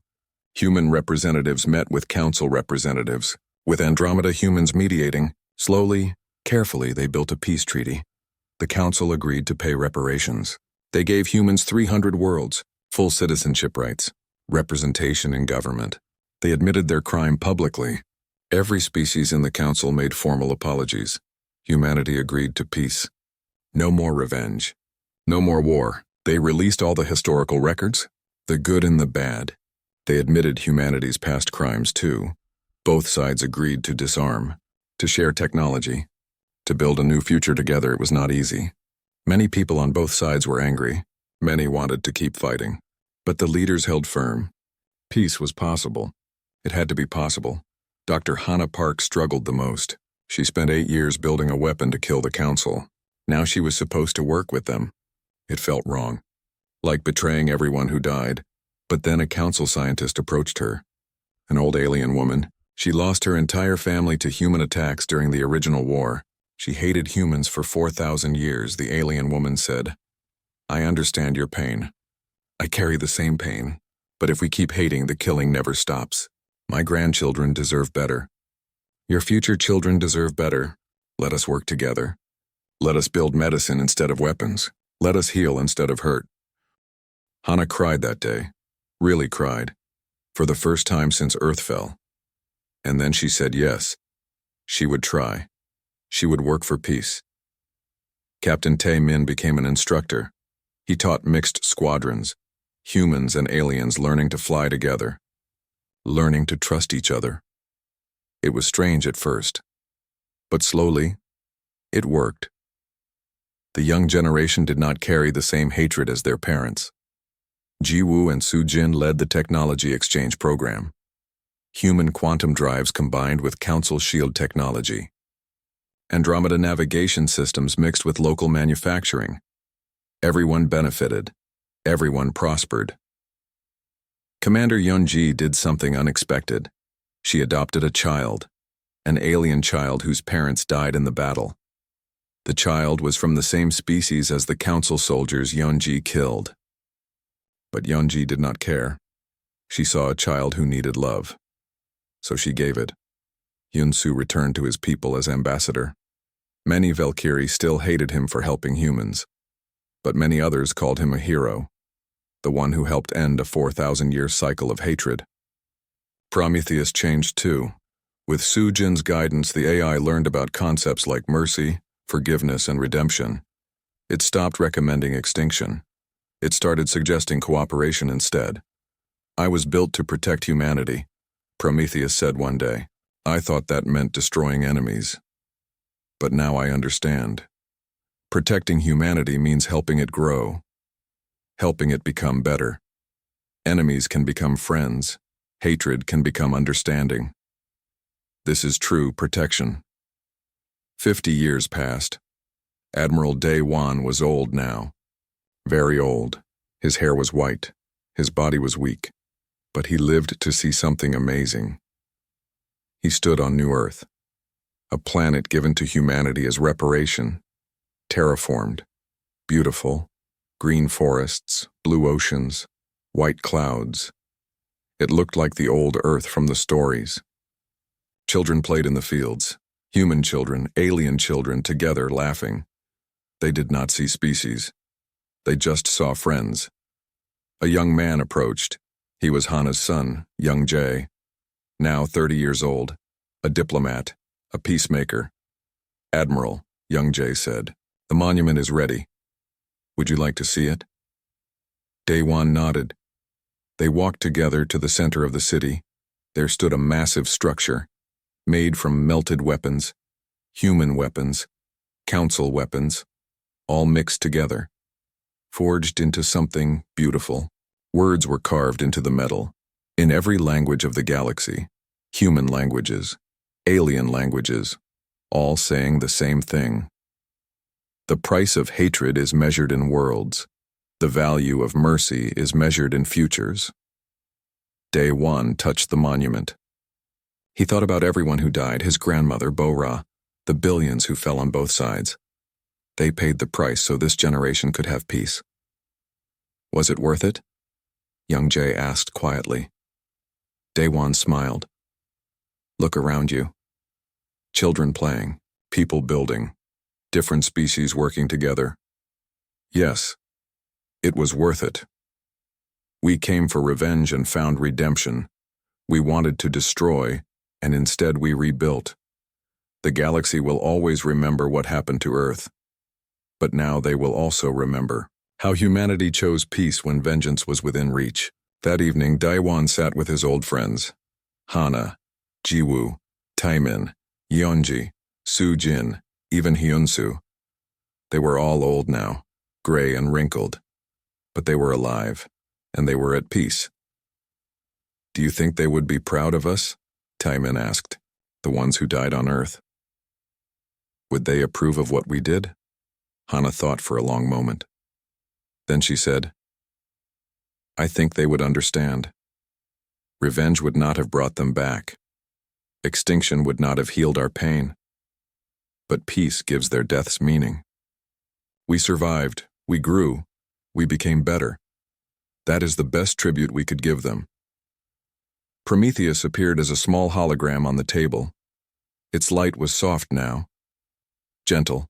Human representatives met with council representatives, with Andromeda humans mediating. Slowly, carefully, they built a peace treaty. The council agreed to pay reparations. They gave humans 300 worlds, full citizenship rights, representation in government. They admitted their crime publicly. Every species in the council made formal apologies. Humanity agreed to peace. No more revenge. No more war. They released all the historical records, the good and the bad. They admitted humanity's past crimes too. Both sides agreed to disarm, to share technology, to build a new future together. It was not easy. Many people on both sides were angry. Many wanted to keep fighting. But the leaders held firm. Peace was possible. It had to be possible. Dr. Hannah Park struggled the most. She spent 8 years building a weapon to kill the council. Now she was supposed to work with them. It felt wrong. Like betraying everyone who died. But then a council scientist approached her. An old alien woman. She lost her entire family to human attacks during the original war. She hated humans for 4,000 years, the alien woman said. I understand your pain. I carry the same pain. But if we keep hating, the killing never stops. My grandchildren deserve better. Your future children deserve better. Let us work together. Let us build medicine instead of weapons. Let us heal instead of hurt. Hannah cried that day. Really cried. For the first time since Earth fell. And then she said yes. She would try. She would work for peace. Captain Tae Min became an instructor. He taught mixed squadrons, humans and aliens learning to fly together, learning to trust each other. It was strange at first, but slowly, it worked. The young generation did not carry the same hatred as their parents. Jiwoo and Sujin led the technology exchange program. Human quantum drives combined with Council shield technology. Andromeda navigation systems mixed with local manufacturing. Everyone benefited. Everyone prospered. Commander Yunji did something unexpected. She adopted a child, an alien child whose parents died in the battle. The child was from the same species as the Council soldiers Yunji killed. But Yunji did not care. She saw a child who needed love. So she gave it. Yunsu returned to his people as ambassador. Many Valkyrie still hated him for helping humans, but many others called him a hero, the one who helped end a 4,000-year cycle of hatred. Prometheus changed too. With Sujin's guidance, the AI learned about concepts like mercy, forgiveness, and redemption. It stopped recommending extinction. It started suggesting cooperation instead. I was built to protect humanity, Prometheus said one day. I thought that meant destroying enemies. But now I understand. Protecting humanity means helping it grow, helping it become better. Enemies can become friends. Hatred can become understanding. This is true protection. 50 years passed. Admiral Daewon was old now. Very old. His hair was white. His body was weak. But he lived to see something amazing. He stood on New Earth, a planet given to humanity as reparation, terraformed, beautiful, green forests, blue oceans, white clouds. It looked like the old Earth from the stories. Children played in the fields, human children, alien children, together laughing. They did not see species. They just saw friends. A young man approached. He was Hana's son, young Jay, now 30 years old, a diplomat, a peacemaker. "Admiral," young Jay said, "the monument is ready. Would you like to see it?" Daewon nodded. They walked together to the center of the city. There stood a massive structure, made from melted weapons, human weapons, council weapons, all mixed together, forged into something beautiful. Words were carved into the metal, in every language of the galaxy, human languages, alien languages, all saying the same thing. The price of hatred is measured in worlds. The value of mercy is measured in futures. Daewon touched the monument. He thought about everyone who died, his grandmother, Bo-Ra, the billions who fell on both sides. They paid the price so this generation could have peace. Was it worth it? Young Jay asked quietly. Daewon smiled. Look around you. Children playing, people building, different species working together. Yes, it was worth it. We came for revenge and found redemption. We wanted to destroy, and instead we rebuilt. The galaxy will always remember what happened to Earth. But now they will also remember how humanity chose peace when vengeance was within reach. That evening, Daewon sat with his old friends. Hana, Jiwoo, Taimin, Yeonji, Soo-jin, even Hyunsu. They were all old now, gray and wrinkled. But they were alive, and they were at peace. Do you think they would be proud of us? Taimin asked, the ones who died on Earth. Would they approve of what we did? Hana thought for a long moment. Then she said, I think they would understand. Revenge would not have brought them back. Extinction would not have healed our pain. But peace gives their deaths meaning. We survived, we grew, we became better. That is the best tribute we could give them. Prometheus appeared as a small hologram on the table. Its light was soft now, gentle.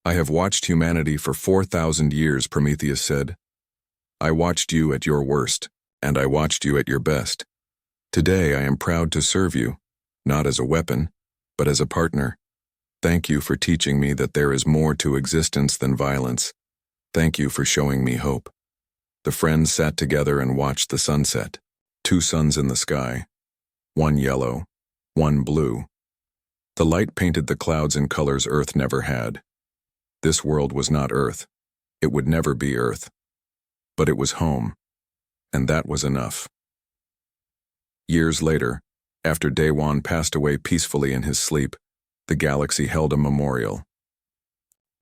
I have watched humanity for 4,000 years, Prometheus said. I watched you at your worst, and I watched you at your best. Today I am proud to serve you, not as a weapon, but as a partner. Thank you for teaching me that there is more to existence than violence. Thank you for showing me hope. The friends sat together and watched the sunset. 2 suns in the sky, one yellow, one blue. The light painted the clouds in colors Earth never had. This world was not Earth. It would never be Earth. But it was home, and that was enough. Years later, after Daewon passed away peacefully in his sleep, the galaxy held a memorial.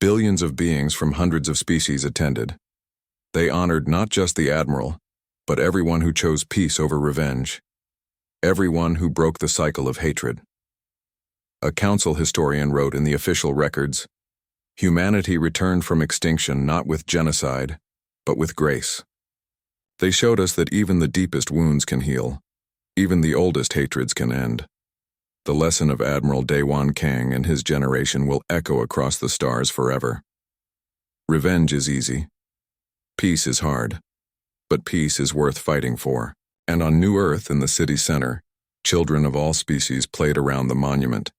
Billions of beings from hundreds of species attended. They honored not just the Admiral, but everyone who chose peace over revenge. Everyone who broke the cycle of hatred. A council historian wrote in the official records, Humanity returned from extinction not with genocide, but with grace. They showed us that even the deepest wounds can heal. Even the oldest hatreds can end. The lesson of Admiral Daewon Kang and his generation will echo across the stars forever. Revenge is easy. Peace is hard. But peace is worth fighting for. And on New Earth in the city center, children of all species played around the monument.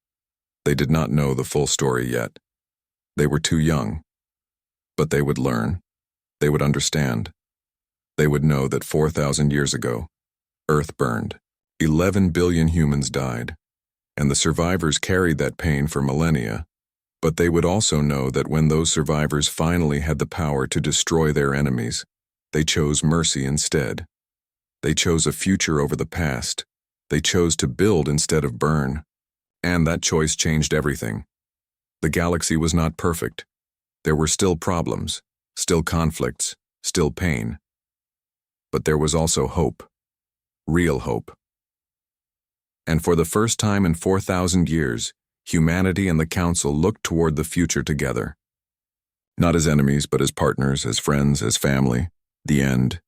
They did not know the full story yet. They were too young. But they would learn. They would understand. They would know that 4,000 years ago, Earth burned. 11 billion humans died. And the survivors carried that pain for millennia. But they would also know that when those survivors finally had the power to destroy their enemies, they chose mercy instead. They chose a future over the past. They chose to build instead of burn. And that choice changed everything. The galaxy was not perfect. There were still problems, still conflicts, still pain. But there was also hope, real hope. And for the first time in 4,000 years, humanity and the Council looked toward the future together. Not as enemies, but as partners, as friends, as family. The end,